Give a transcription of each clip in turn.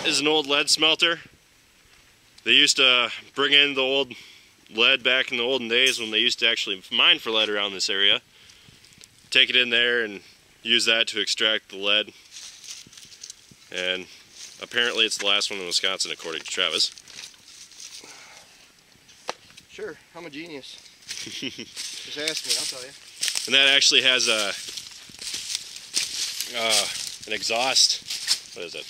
is an old lead smelter. They used to bring in the old lead back in the olden days when they used to actually mine for lead around this area. Take it in there and use that to extract the lead. And apparently it's the last one in Wisconsin, according to Travis. Sure, I'm a genius. Just ask me, I'll tell you. And that actually has an exhaust. What is it?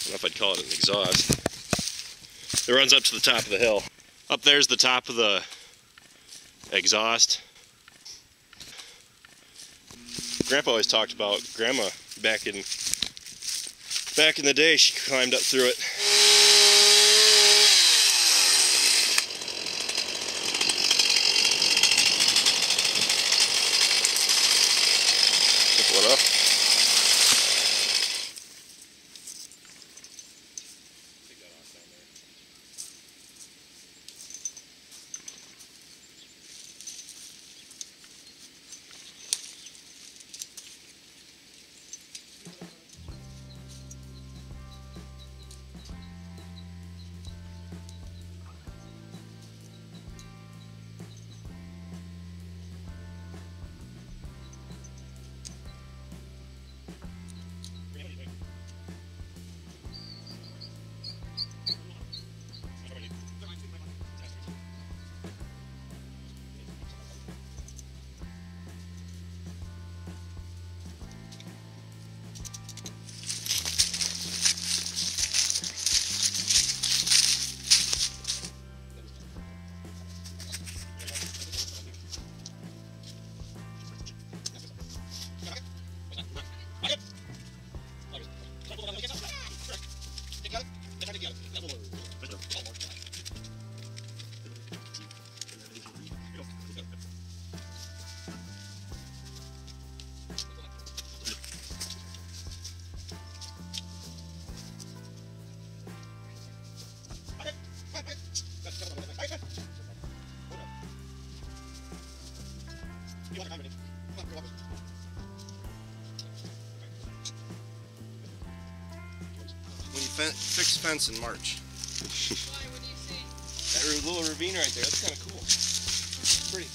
I don't know if I'd call it an exhaust. It runs up to the top of the hill. Up there's the top of the exhaust. Grandpa always talked about Grandma back in the day. She climbed up through it. Flip one up. Take that off down there. When you fix fence in March. Why? What do you see? That little ravine right there, that's kind of cool. It's pretty.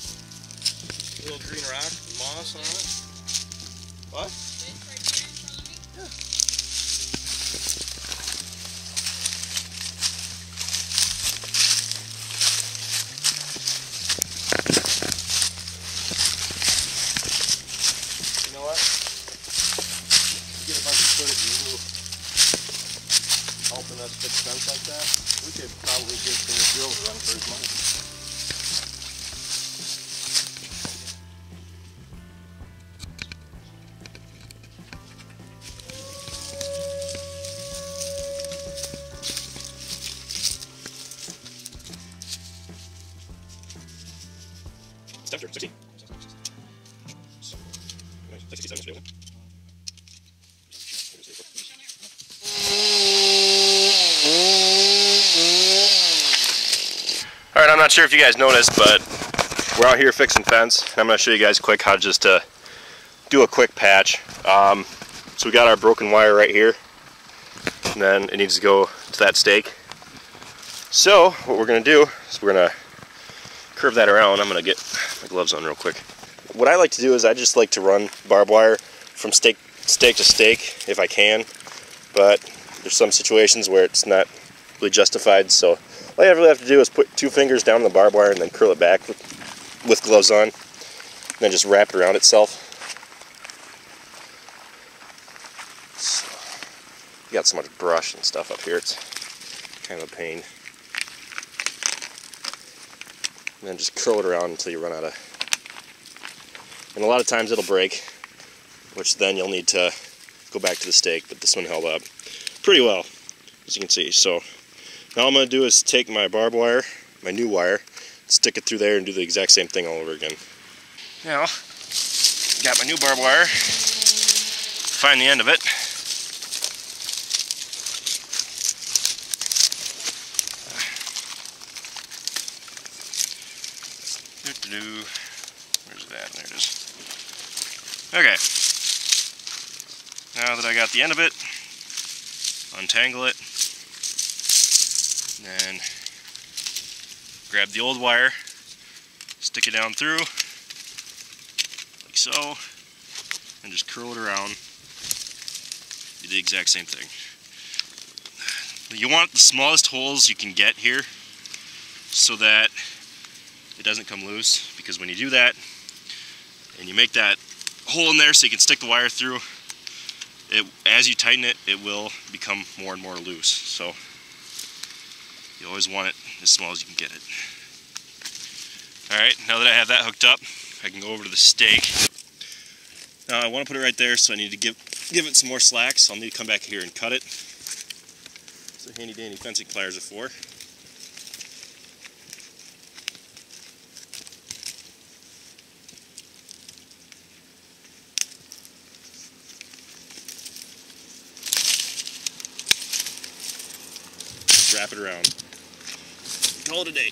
Little green rock, moss on it. What? This right here in front of me? Yeah. You know what? Get a bunch of footage of you helping us fix fence like that. We could probably get the drill to run for his money. After 60. 67 still. Alright, I'm not sure if you guys noticed, but we're out here fixing fence. I'm going to show you guys quick how to just do a quick patch. So we got our broken wire right here, and then it needs to go to that stake. So what we're going to do is we're going to curve that around. I'm going to get my gloves on real quick. What I like to do is I just like to run barbed wire from stake to stake if I can, but there's some situations where it's not really justified, so all you really have to do is put 2 fingers down the barbed wire and then curl it back with gloves on, and then just wrap it around itself. So, you got so much brush and stuff up here, it's kind of a pain. And then just curl it around until you run out of... And a lot of times it'll break, which then you'll need to go back to the stake, but this one held up pretty well, as you can see. So now all I'm going to do is take my barbed wire, my new wire, stick it through there and do the exact same thing all over again. Now, got my new barbed wire, find the end of it. Where's that? There it is. Okay. Now that I got the end of it, untangle it, and then grab the old wire, stick it down through, like so, and just curl it around. Do the exact same thing. You want the smallest holes you can get here so that it doesn't come loose, because when you do that and you make that hole in there so you can stick the wire through, as you tighten it, it will become more and more loose. So you always want it as small as you can get it. Alright, now that I have that hooked up, I can go over to the stake. Now I want to put it right there, so I need to give it some more slack, so I'll need to come back here and cut it. So handy dandy fencing pliers are for. Wrap it around. Call it a day.